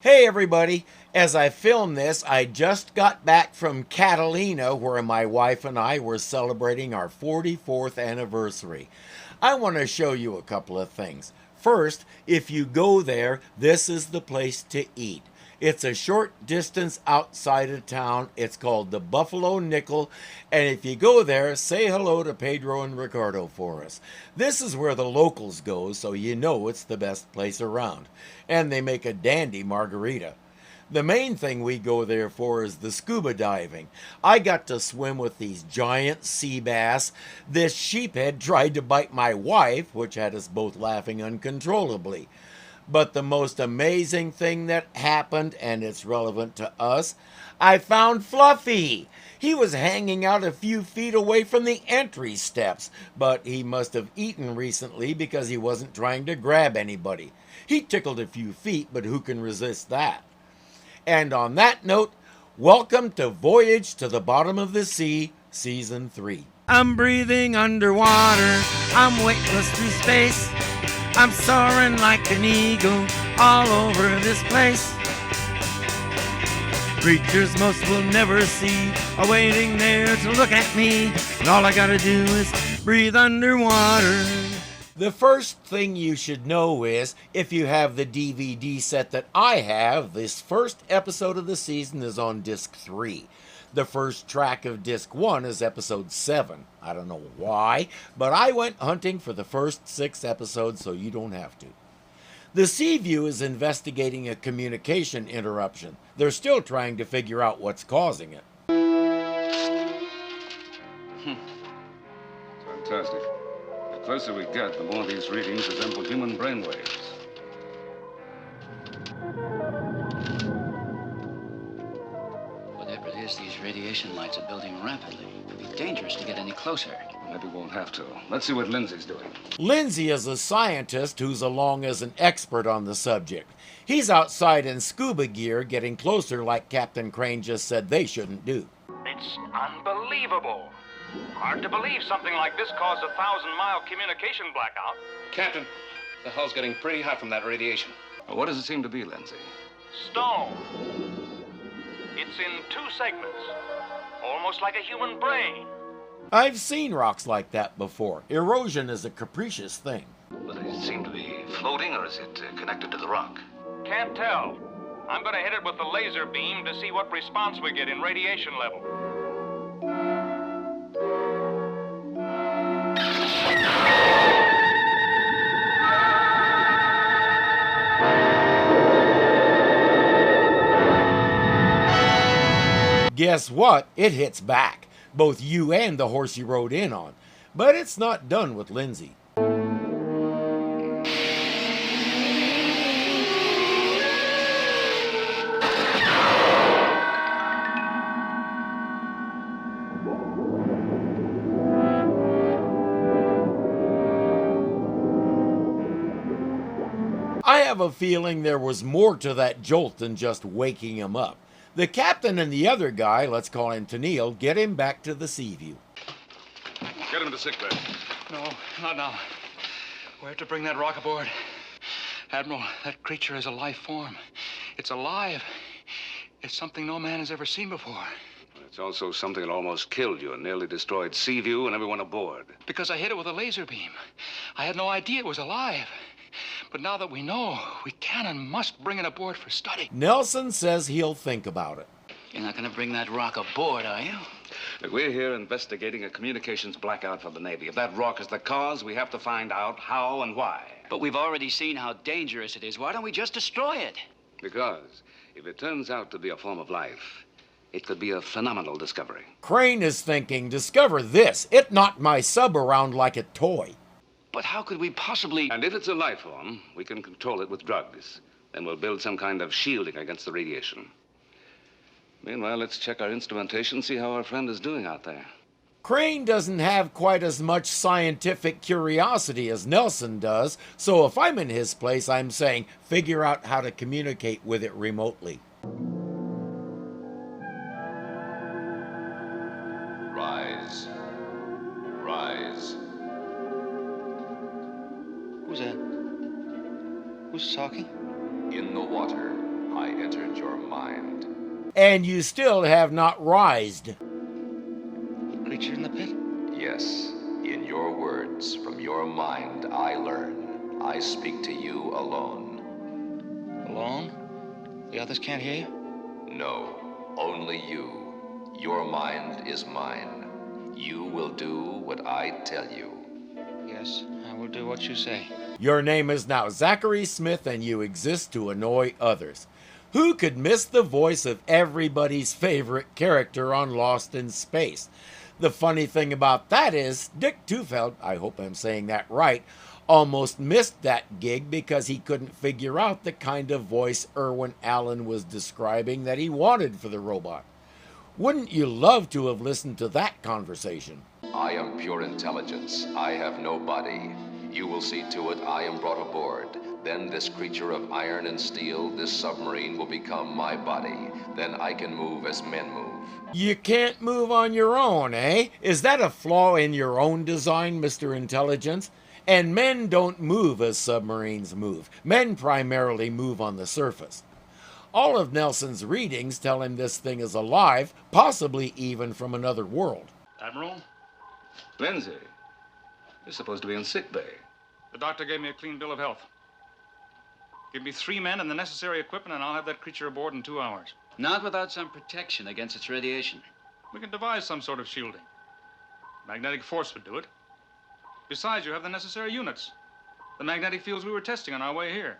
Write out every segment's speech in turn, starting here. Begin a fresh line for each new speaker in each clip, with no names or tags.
Hey everybody, as I film this, I just got back from Catalina where my wife and I were celebrating our 44th anniversary. I want to show you a couple of things. First, if you go there, this is the place to eat. It's a short distance outside of town. It's called the Buffalo Nickel. And if you go there, say hello to Pedro and Ricardo for us. This is where the locals go, so you know it's the best place around. And they make a dandy margarita. The main thing we go there for is the scuba diving. I got to swim with these giant sea bass. This sheephead tried to bite my wife, which had us both laughing uncontrollably. But the most amazing thing that happened, and it's relevant to us, I found Fluffy. He was hanging out a few feet away from the entry steps, but he must have eaten recently because he wasn't trying to grab anybody. He tickled a few feet, but who can resist that? And on that note, welcome to Voyage to the Bottom of the Sea, Season 3. I'm breathing underwater, I'm weightless through space. I'm soaring like an eagle all over this place. Creatures most will never see are waiting there to look at me, and all I gotta do is breathe underwater. The first thing you should know is, if you have the DVD set that I have, this first episode of the season is on disc 3. The first track of disc 1 is episode 7. I don't know why, but I went hunting for the first 6 episodes so you don't have to. The Seaview is investigating a communication interruption. They're still trying to figure out what's causing it.
Fantastic. The closer we get, the more these readings resemble human brainwaves.
Whatever it is, these radiation lights are building rapidly. It would be dangerous to get any closer.
Maybe we won't have to. Let's see what Lindsay's doing.
Lindsay is a scientist who's along as an expert on the subject. He's outside in scuba gear getting closer like Captain Crane just said they shouldn't do.
It's unbelievable. Hard to believe something like this caused a 1,000-mile communication blackout.
Captain, the hull's getting pretty hot from that radiation.
Well, what does it seem to be, Lindsay?
Stone. It's in 2 segments, almost like a human brain.
I've seen rocks like that before. Erosion is a capricious thing.
Does it seem to be floating, or is it connected to the rock?
Can't tell. I'm going to hit it with the laser beam to see what response we get in radiation level.
Guess what? It hits back. Both you and the horse you rode in on. But it's not done with Lindsay. I have a feeling there was more to that jolt than just waking him up. The captain and the other guy, let's call him Tennille, get him back to the Seaview.
Get him to sickbay.
No, not now. We have to bring that rock aboard. Admiral, that creature is a life form. It's alive. It's something no man has ever seen before.
It's also something that almost killed you and nearly destroyed Seaview and everyone aboard.
Because I hit it with a laser beam. I had no idea it was alive. But now that we know, we can and must bring it aboard for study.
Nelson says he'll think about it.
You're not going to bring that rock aboard, are you?
Look, we're here investigating a communications blackout for the Navy. If that rock is the cause, we have to find out how and why.
But we've already seen how dangerous it is. Why don't we just destroy it?
Because if it turns out to be a form of life, it could be a phenomenal discovery.
Crane is thinking, discover this. It knocked my sub around like a toy.
But how could we possibly...
And if it's a life form, we can control it with drugs. Then we'll build some kind of shielding against the radiation. Meanwhile, let's check our instrumentation, see how our friend is doing out there.
Crane doesn't have quite as much scientific curiosity as Nelson does, so if I'm in his place, I'm saying figure out how to communicate with it remotely.
Rise. Rise.
Who's that? Who's talking?
In the water, hide.
And you still have not rised.
Creature in the pit?
Yes, in your words, from your mind, I learn. I speak to you alone.
Alone? The others can't hear you?
No, only you. Your mind is mine. You will do what I tell you.
Yes, I will do what you say.
Your name is now Zachary Smith, and you exist to annoy others. Who could miss the voice of everybody's favorite character on Lost in Space? The funny thing about that is, Dick Tufeld, I hope I'm saying that right, almost missed that gig because he couldn't figure out the kind of voice Irwin Allen was describing that he wanted for the robot. Wouldn't you love to have listened to that conversation?
I am pure intelligence. I have no body. You will see to it I am brought aboard. Then this creature of iron and steel, this submarine, will become my body. Then I can move as men move.
You can't move on your own, eh? Is that a flaw in your own design, Mr. Intelligence? And men don't move as submarines move. Men primarily move on the surface. All of Nelson's readings tell him this thing is alive, possibly even from another world.
Admiral,
Lindsay, you're supposed to be in sick bay.
the doctor gave me a clean bill of health. Give me 3 men and the necessary equipment, and I'll have that creature aboard in 2 hours.
Not without some protection against its radiation.
We can devise some sort of shielding. Magnetic force would do it. Besides, you have the necessary units. The magnetic fields we were testing on our way here.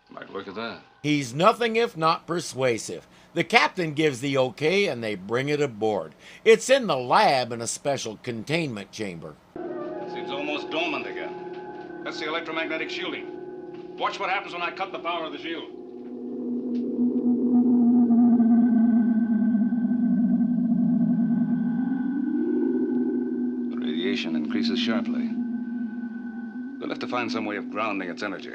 Might work at that.
He's nothing if not persuasive. The captain gives the okay and they bring it aboard. It's in the lab in a special containment chamber.
Seems almost dormant again.
That's the electromagnetic shielding. Watch what happens when I cut the power of the shield.
The radiation increases sharply. We'll have to find some way of grounding its energy.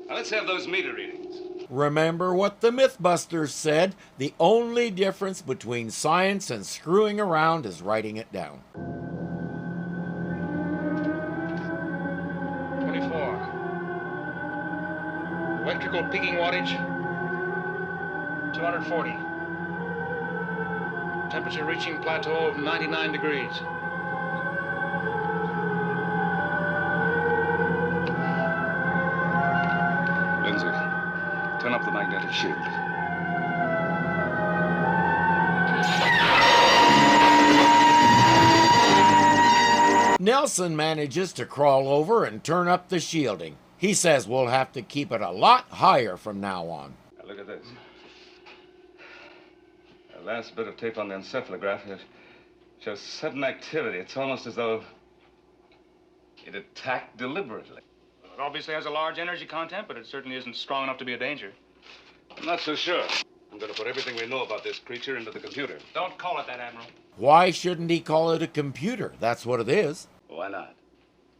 Now let's have those meter readings.
Remember what the Mythbusters said, the only difference between science and screwing around is writing it down.
24. Electrical peaking wattage, 240. Temperature reaching plateau of 99 degrees.
Lindsay, turn up the magnetic shield.
Nelson manages to crawl over and turn up the shielding. He says we'll have to keep it a lot higher from now on.
Now look at this. The last bit of tape on the encephalograph here shows sudden activity. It's almost as though it attacked deliberately.
It obviously has a large energy content, but it certainly isn't strong enough to be a danger.
I'm not so sure. I'm going to put everything we know about this creature into the computer.
Don't call it that, Admiral.
Why shouldn't he call it a computer? That's what it is.
Why not?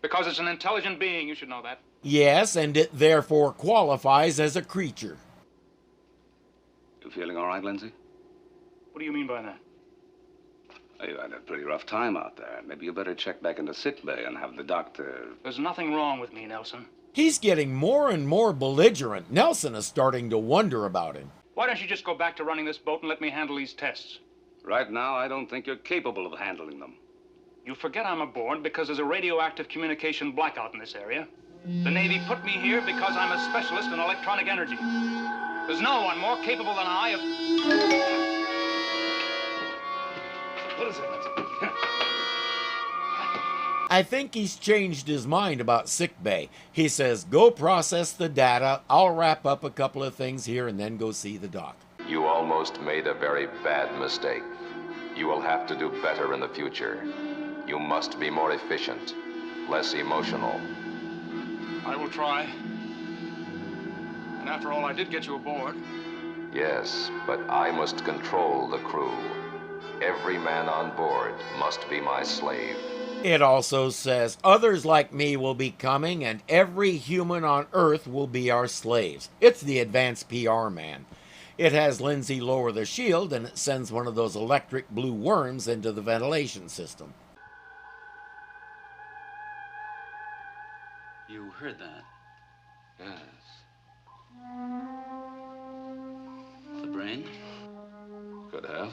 Because it's an intelligent being, you should know that.
Yes, and it therefore qualifies as a creature.
You feeling all right, Lindsay?
What do you mean by that?
Well, you had a pretty rough time out there. Maybe you better check back into sick bay and have the doctor...
There's nothing wrong with me, Nelson.
He's getting more and more belligerent. Nelson is starting to wonder about him.
Why don't you just go back to running this boat and let me handle these tests?
Right now, I don't think you're capable of handling them.
You forget I'm aboard because there's a radioactive communication blackout in this area. The Navy put me here because I'm a specialist in electronic energy. There's no one more capable than I of...
What is it, Lindsay?
I think he's changed his mind about sickbay. He says, go process the data. I'll wrap up a couple of things here and then go see the doc.
You almost made a very bad mistake. You will have to do better in the future. You must be more efficient, less emotional.
I will try. And after all, I did get you aboard.
Yes, but I must control the crew. Every man on board must be my slave.
It also says, others like me will be coming and every human on Earth will be our slaves. It's the advanced PR man. It has Lindsay lower the shield and it sends one of those electric blue worms into the ventilation system.
You heard that?
Yes.
brain.
Could have.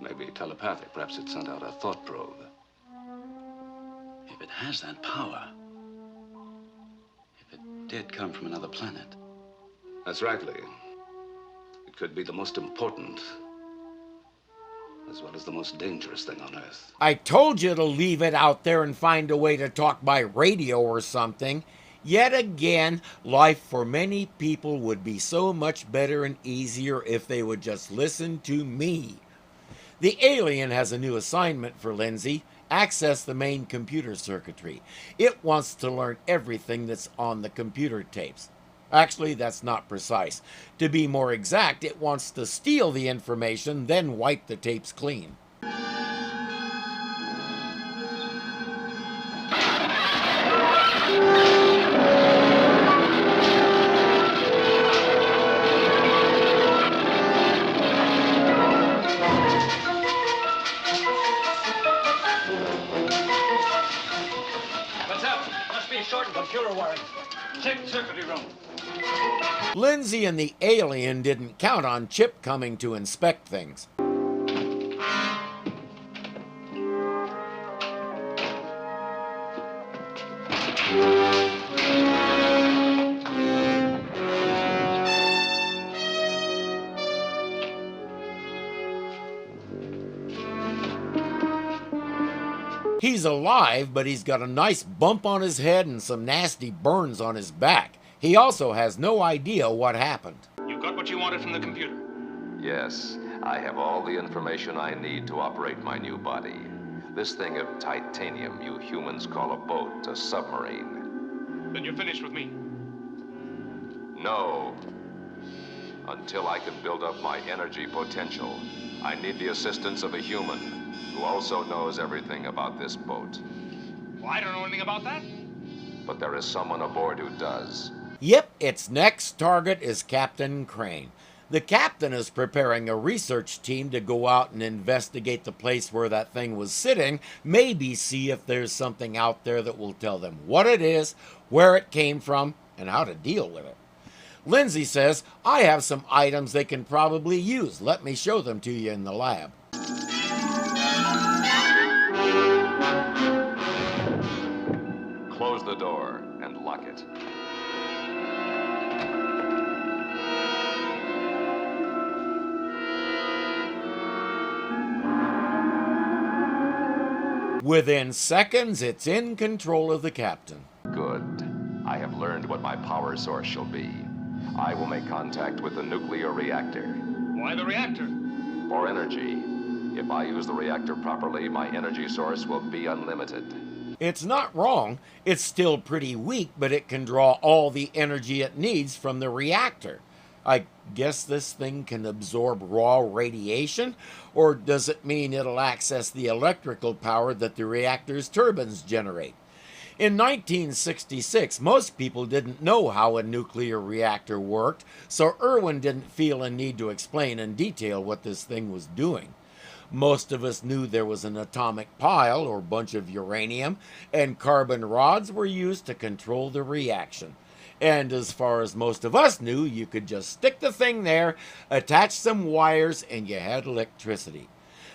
Maybe telepathic. Perhaps it sent out a thought probe.
If it has that power, if it did come from another planet.
That's right, Lee. It could be the most important, as well as the most dangerous thing on Earth.
I told you to leave it out there and find a way to talk by radio or something. Yet again, life for many people would be so much better and easier if they would just listen to me. The alien has a new assignment for Lindsay. Access the main computer circuitry. It wants to learn everything that's on the computer tapes. Actually, that's not precise. To be more exact, it wants to steal the information, then wipe the tapes clean.
What's up? Must be a short in computer wiring. Check the circuitry room.
Lindsay and the alien didn't count on Chip coming to inspect things. He's alive, but he's got a nice bump on his head and some nasty burns on his back. He also has no idea what happened.
You got what you wanted from the computer?
Yes, I have all the information I need to operate my new body. This thing of titanium you humans call a boat, a submarine.
Then you're finished with me.
No. Until I can build up my energy potential, I need the assistance of a human who also knows everything about this boat.
Well, I don't know anything about that.
But there is someone aboard who does.
Yep, its next target is Captain Crane. The captain is preparing a research team to go out and investigate the place where that thing was sitting, maybe see if there's something out there that will tell them what it is, where it came from, and how to deal with it. Lindsay says, I have some items they can probably use. Let me show them to you in the lab.
Close the door and lock it.
Within seconds, it's in control of the captain.
Good. I have learned what my power source shall be. I will make contact with the nuclear reactor.
Why the reactor?
For energy. If I use the reactor properly, my energy source will be unlimited.
It's not wrong. It's still pretty weak, but it can draw all the energy it needs from the reactor. I guess this thing can absorb raw radiation, or does it mean it'll access the electrical power that the reactor's turbines generate? In 1966, most people didn't know how a nuclear reactor worked, so Irwin didn't feel a need to explain in detail what this thing was doing. Most of us knew there was an atomic pile or bunch of uranium, and carbon rods were used to control the reaction. And as far as most of us knew, you could just stick the thing there, attach some wires, and you had electricity.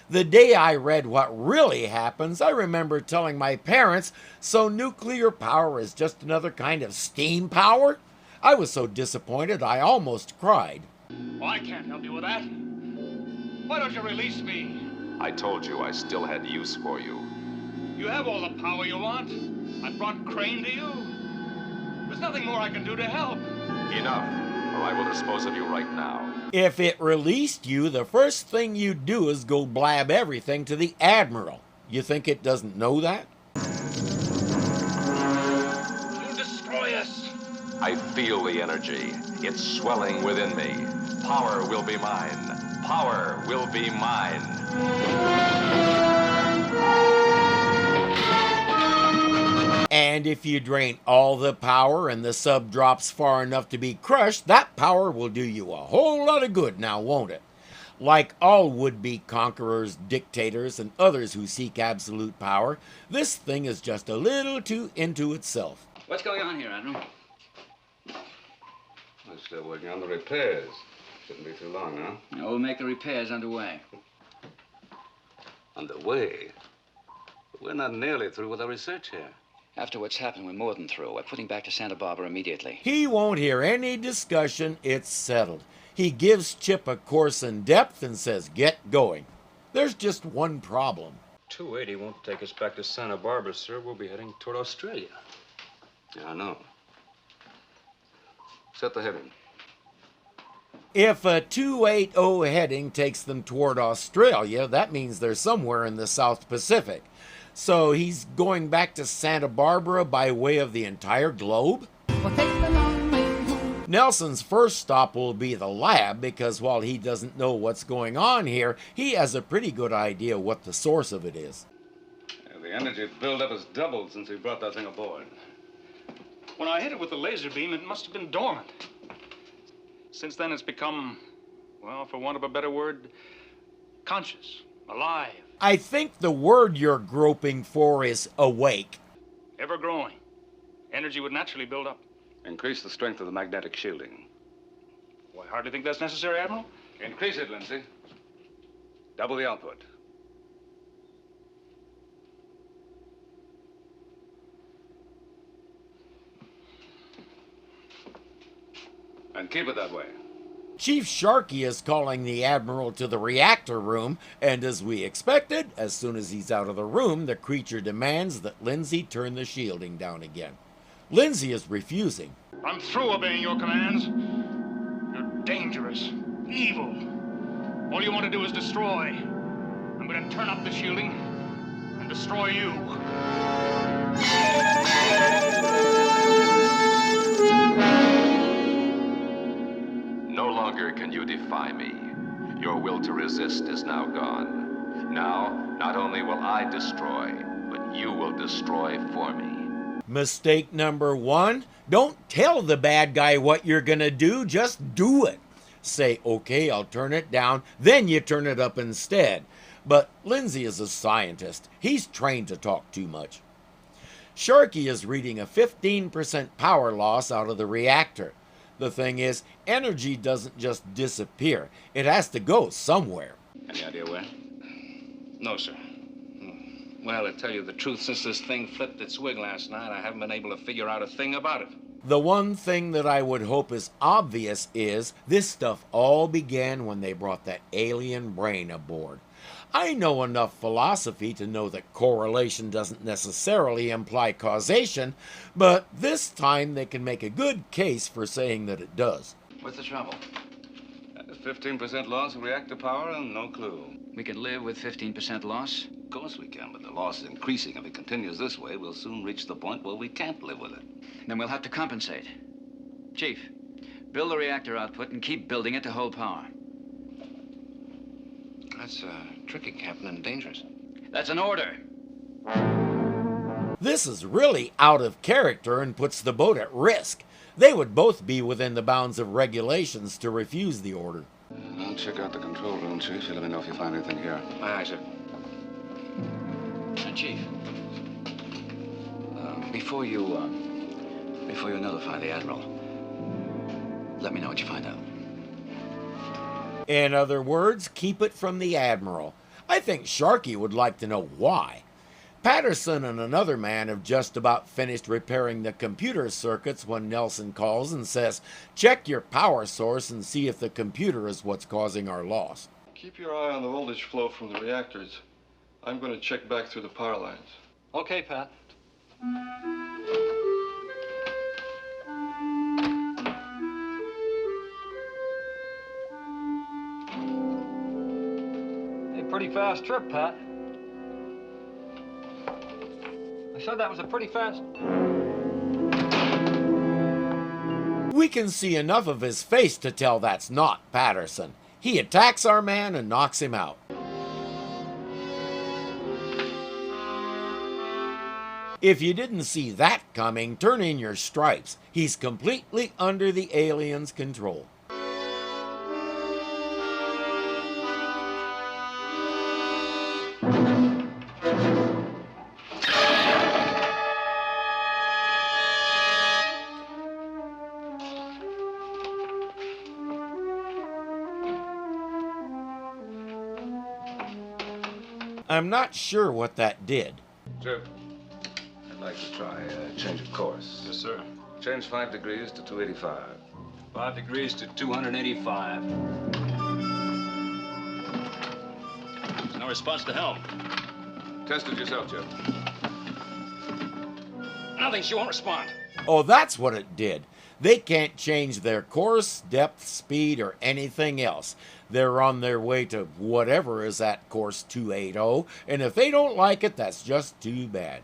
The day I read what really happens, I remember telling my parents, so nuclear power is just another kind of steam power? I was so disappointed I almost cried.
Well, I can't help you with that. Why don't you release me?
I told you I still had use for you.
You have all the power you want. I brought Crane to you. There's nothing more I can do to help.
Enough, or I will dispose of you right now.
If it released you, the first thing you'd do is go blab everything to the Admiral. You think it doesn't know that?
You destroy us.
I feel the energy. It's swelling within me. Power will be mine. Power will be mine.
And if you drain all the power and the sub drops far enough to be crushed, that power will do you a whole lot of good now, won't it? Like all would-be conquerors, dictators, and others who seek absolute power, this thing is just a little too into itself.
What's going on here, Admiral?
We're still working on the repairs. Shouldn't be too long now.
We'll make the repairs underway.
Underway? But we're not nearly through with our research here.
After what's happened, we're more than through. We're putting back to Santa Barbara immediately.
He won't hear any discussion. It's settled. He gives Chip a course in depth and says, get going. There's just one problem.
280 won't take us back to Santa Barbara, sir. We'll be heading toward Australia.
Yeah, I know. Set the heading.
If a 280 heading takes them toward Australia, that means they're somewhere in the South Pacific. So he's going back to Santa Barbara by way of the entire globe? Nelson's first stop will be the lab because while he doesn't know what's going on here, he has a pretty good idea what the source of it is.
Yeah, the energy buildup has doubled since we brought that thing aboard.
When I hit it with the laser beam, it must have been dormant. Since then, it's become, well, for want of a better word, conscious, alive.
I think the word you're groping for is awake.
Ever growing. Energy would naturally build up.
Increase the strength of the magnetic shielding.
Well, I hardly think that's necessary, Admiral.
Increase it, Lindsay. Double the output. And keep it that way.
Chief Sharkey is calling the Admiral to the reactor room, and as we expected, as soon as he's out of the room, the creature demands that Lindsay turn the shielding down again. Lindsay is refusing.
I'm through obeying your commands. You're dangerous, evil. All you want to do is destroy. I'm going to turn up the shielding and destroy you.
No longer can you defy me. Your will to resist is now gone. Now, not only will I destroy, but you will destroy for me.
Mistake number one, don't tell the bad guy what you're gonna do, just do it. Say, okay, I'll turn it down, then you turn it up instead. But Lindsay is a scientist. He's trained to talk too much. Sharkey is reading a 15% power loss out of the reactor. The thing is, energy doesn't just disappear. It has to go somewhere.
Any idea where?
No, sir. Well, to tell you the truth, since this thing flipped its wig last night, I haven't been able to figure out a thing about it.
The one thing that I would hope is obvious is this stuff all began when they brought that alien brain aboard. I know enough philosophy to know that correlation doesn't necessarily imply causation, but this time they can make a good case for saying that it does.
What's the trouble?
15% loss of reactor power and no clue.
We can live with 15% loss?
Of course we can, but the loss is increasing. If it continues this way, we'll soon reach the point where we can't live with it.
Then we'll have to compensate. Chief, build the reactor output and keep building it to hold power.
That's tricky, Captain, and dangerous.
That's an order.
This is really out of character and puts the boat at risk. They would both be within the bounds of regulations to refuse the order.
I'll check out the control room, Chief. You let me know if you find anything here.
Aye, sir. Chief, before you notify the Admiral, let me know what you find out.
In other words, keep it from the Admiral. I think Sharkey would like to know why. Patterson and another man have just about finished repairing the computer circuits when Nelson calls and says, check your power source and see if the computer is what's causing our loss.
Keep your eye on the voltage flow from the reactors. I'm going to check back through the power lines.
Okay, Pat.
Hey, pretty fast trip, Pat. I said that was a pretty fast...
We can see enough of his face to tell that's not Patterson. He attacks our man and knocks him out. If you didn't see that coming, turn in your stripes. He's completely under the alien's control. I'm not sure what that did.
Trip, I'd like to try a change of course.
Yes, sir.
Change 5 degrees to 285.
5 degrees to 285. There's no response to helm.
Test it yourself, Jeff.
Nothing. She won't respond.
Oh, that's what it did. They can't change their course, depth, speed, or anything else. They're on their way to whatever is at course 280, and if they don't like it, that's just too bad.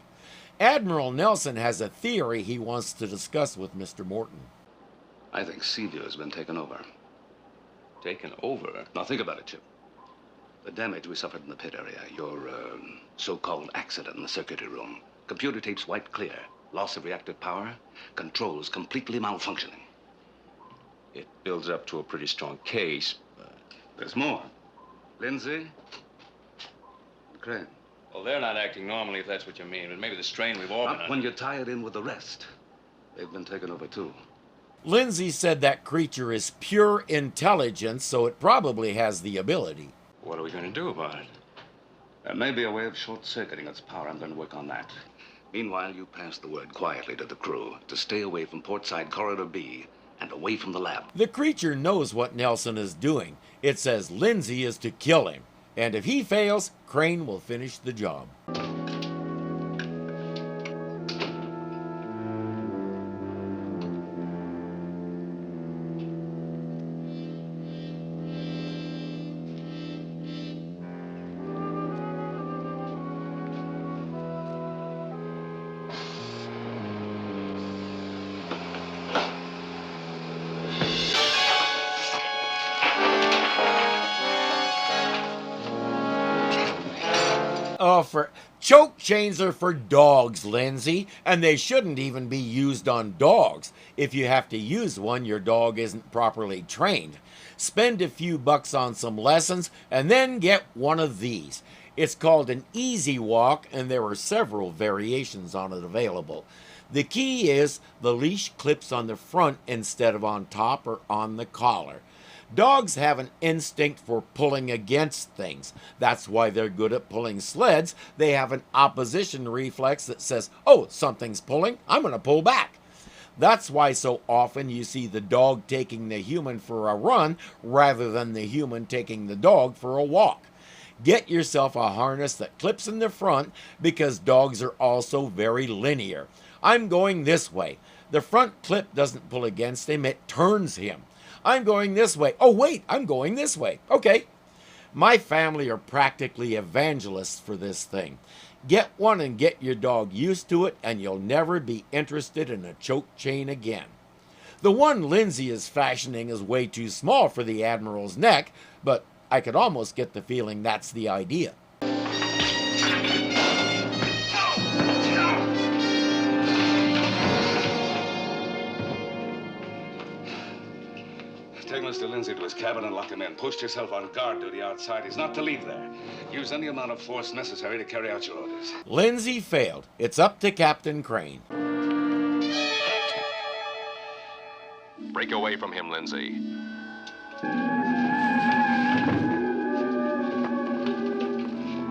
Admiral Nelson has a theory he wants to discuss with Mr. Morton.
I think Seaview has been taken over.
Taken over?
Now, think about it, Chip. The damage we suffered in the pit area, your so-called accident in the circuitry room, computer tapes wiped clear, loss of reactive power, controls completely malfunctioning.
It builds up to a pretty strong case, but...
There's more. Lindsay, Crane.
Well, they're not acting normally, if that's what you mean. But maybe the strain we've all been
Not
under.
when you tie it in with the rest. They've been taken over, too.
Lindsay said that creature is pure intelligence, so it probably has the ability.
What are we going to do about it?
There may be a way of short-circuiting its power. I'm going to work on that. Meanwhile, you pass the word quietly to the crew to stay away from portside corridor B and away from the lab.
The creature knows what Nelson is doing. It says Lindsay is to kill him, and if he fails, Crane will finish the job. Choke chains are for dogs, Lindsay, and they shouldn't even be used on dogs. If you have to use one, your dog isn't properly trained. Spend a few bucks on some lessons and then get one of these. It's called an easy walk, and there are several variations on it available. The key is the leash clips on the front instead of on top or on the collar. Dogs have an instinct for pulling against things. That's why they're good at pulling sleds. They have an opposition reflex that says, oh, something's pulling, I'm going to pull back. That's why so often you see the dog taking the human for a run rather than the human taking the dog for a walk. Get yourself a harness that clips in the front because dogs are also very linear. I'm going this way. The front clip doesn't pull against him, it turns him. I'm going this way. Oh, wait, I'm going this way. Okay. My family are practically evangelists for this thing. Get one and get your dog used to it, and you'll never be interested in a choke chain again. The one Lindsay is fashioning is way too small for the Admiral's neck, but I could almost get the feeling that's the idea.
Take Mr. Lindsay to his cabin and lock him in. Post yourself on guard duty outside. He's not to leave there. Use any amount of force necessary to carry out your orders.
Lindsay failed. It's up to Captain Crane.
Break away from him, Lindsay.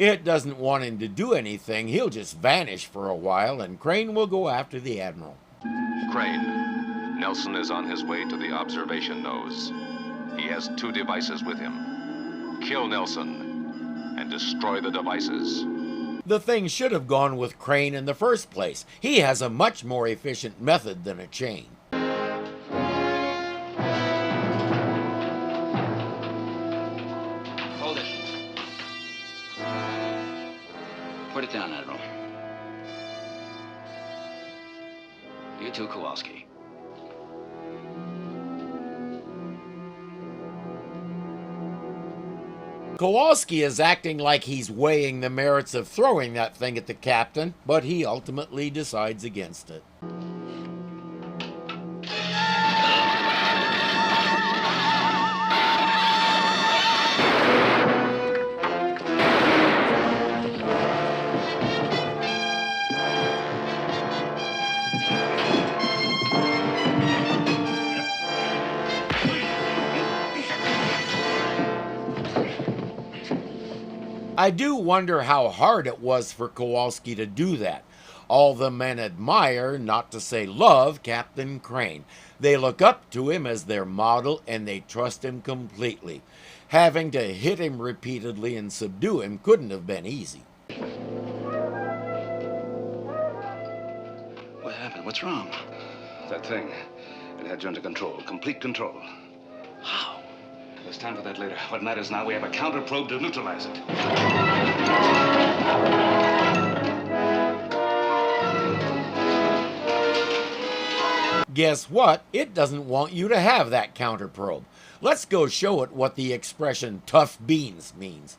It doesn't want him to do anything. He'll just vanish for a while, and Crane will go after the Admiral.
Crane. Nelson is on his way to the observation nose. He has 2 devices with him. Kill Nelson and destroy the devices.
The thing should have gone with Crane in the first place. He has a much more efficient method than a chain.
Hold it. Put it down, Admiral. You too, Kowalski.
Kowalski is acting like he's weighing the merits of throwing that thing at the captain, but he ultimately decides against it. I do wonder how hard it was for Kowalski to do that. All the men admire, not to say love, Captain Crane. They look up to him as their model and they trust him completely. Having to hit him repeatedly and subdue him couldn't have been easy.
What happened? What's wrong? That thing. It had you under control. Complete control. How? There's time for that later. What matters now, we have a counter probe to neutralize it.
Guess what? It doesn't want you to have that counter probe. Let's go show it what the expression tough beans means.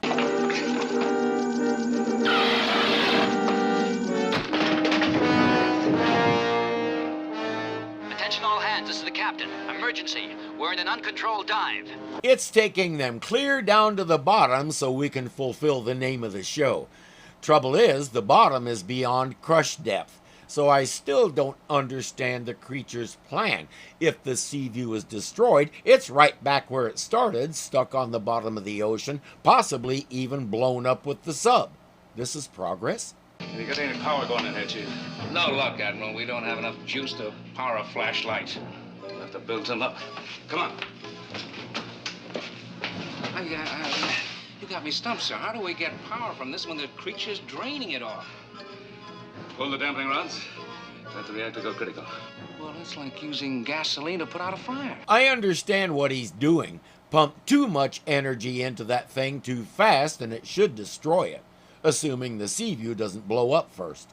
Attention all hands, this is the captain. Emergency. We're in an uncontrolled dive.
It's taking them clear down to the bottom so we can fulfill the name of the show. Trouble is, the bottom is beyond crush depth, so I still don't understand the creature's plan. If the Seaview is destroyed, it's right back where it started, stuck on the bottom of the ocean, possibly even blown up with the sub. This is progress.
Have you got any power going ahead, Chief? No luck, Admiral. We don't have enough juice to power a flashlight. We'll have to build some up. Come on. You got me stumped, sir. How do we get power from this when the creature's draining it off? Pull the damping rods. Let the reactor go critical. Well, it's like using gasoline to put out a fire.
I understand what he's doing. Pump too much energy into that thing too fast and it should destroy it, assuming the Seaview doesn't blow up first.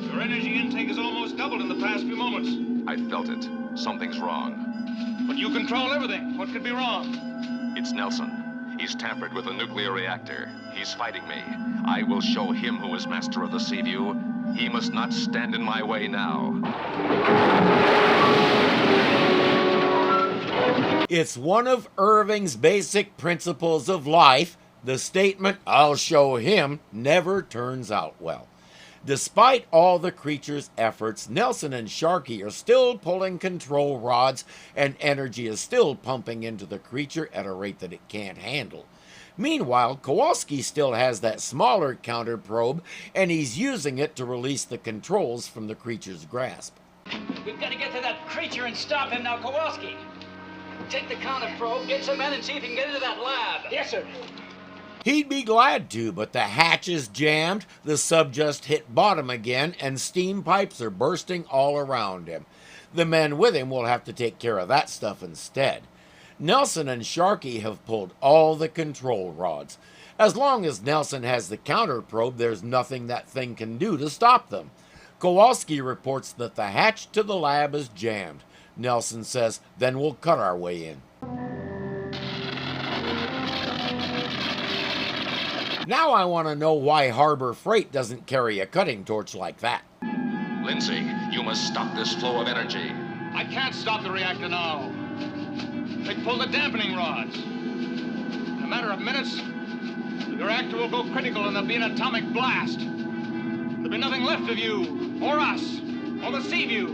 Your energy intake has almost doubled in the past few moments.
I felt it. Something's wrong.
But you control everything. What could be wrong?
It's Nelson. He's tampered with the nuclear reactor. He's fighting me. I will show him who is master of the Seaview. He must not stand in my way now.
It's one of Irving's basic principles of life. The statement, "I'll show him," never turns out well. Despite all the creature's efforts, Nelson and Sharky are still pulling control rods and energy is still pumping into the creature at a rate that it can't handle. Meanwhile, Kowalski still has that smaller counter probe and he's using it to release the controls from the creature's grasp.
We've got to get to that creature and stop him now, Kowalski. Take the counter probe, get some men, and see if you can get into that lab.
Yes, sir.
He'd be glad to, but the hatch is jammed, the sub just hit bottom again, and steam pipes are bursting all around him. The men with him will have to take care of that stuff instead. Nelson and Sharky have pulled all the control rods. As long as Nelson has the counter probe, there's nothing that thing can do to stop them. Kowalski reports that the hatch to the lab is jammed. Nelson says, then we'll cut our way in. Now I want to know why Harbor Freight doesn't carry a cutting torch like that.
Lindsay, you must stop this flow of energy.
I can't stop the reactor now. They pulled the dampening rods. In a matter of minutes, the reactor will go critical and there'll be an atomic blast. There'll be nothing left of you, or us, or the Seaview.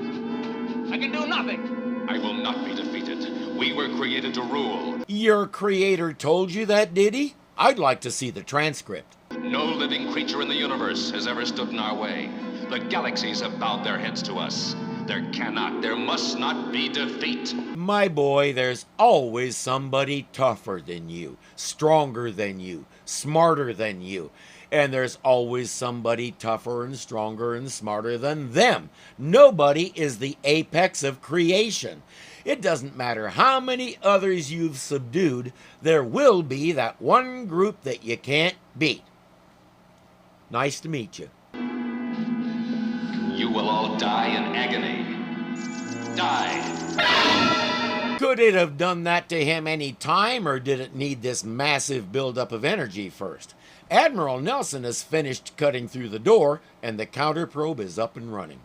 I can do nothing.
I will not be defeated. We were created to rule.
Your creator told you that, did he? I'd like to see the transcript.
No living creature in the universe has ever stood in our way. The galaxies have bowed their heads to us. There must not be defeat.
My boy, there's always somebody tougher than you, stronger than you, smarter than you. And there's always somebody tougher and stronger and smarter than them. Nobody is the apex of creation. It doesn't matter how many others you've subdued, there will be that one group that you can't beat. Nice to meet you.
You will all die in agony. Die!
Could it have done that to him any time, or did it need this massive buildup of energy first? Admiral Nelson has finished cutting through the door, and the counter probe is up and running.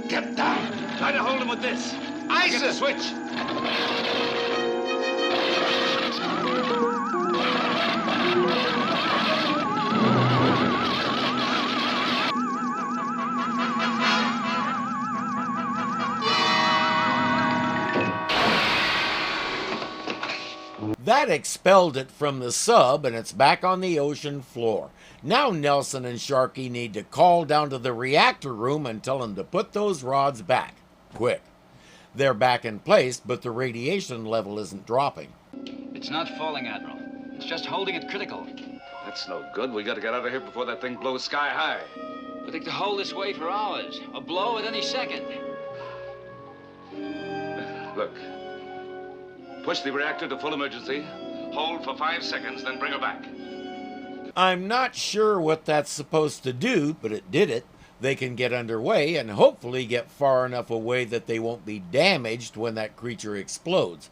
Get down! Try to hold him with this.
Get the switch!
That expelled it from the sub, and it's back on the ocean floor. Now Nelson and Sharky need to call down to the reactor room and tell them to put those rods back. Quick. They're back in place, but the radiation level isn't dropping.
It's not falling, Admiral. It's just holding it critical.
That's no good. We got to get out of here before that thing blows sky high.
But they could hold this way for hours. A blow at any second.
Look. Push the reactor to full emergency. Hold for 5 seconds, then bring her back.
I'm not sure what that's supposed to do, but it did it. They can get underway and hopefully get far enough away that they won't be damaged when that creature explodes.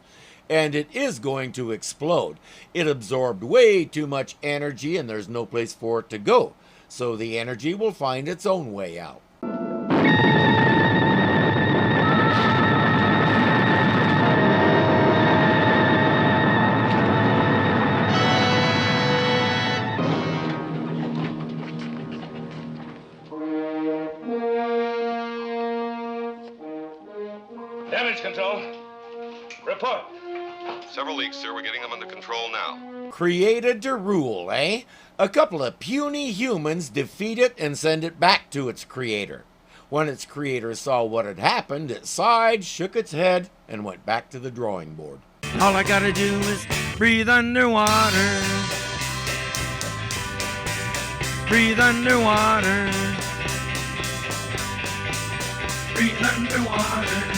And it is going to explode. It absorbed way too much energy and there's no place for it to go. So the energy will find its own way out.
Damage control. Report.
Several leaks, sir. We're getting them under control now.
Created to rule, eh? A couple of puny humans defeat it and send it back to its creator. When its creator saw what had happened, it sighed, shook its head, and went back to the drawing board.
All I gotta do is breathe underwater. Breathe underwater. Breathe underwater.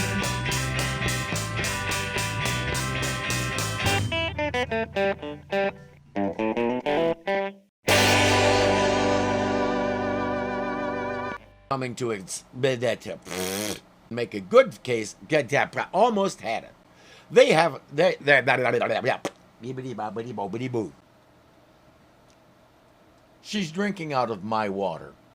Coming to make a good case, almost had it. They have she's drinking out of my water.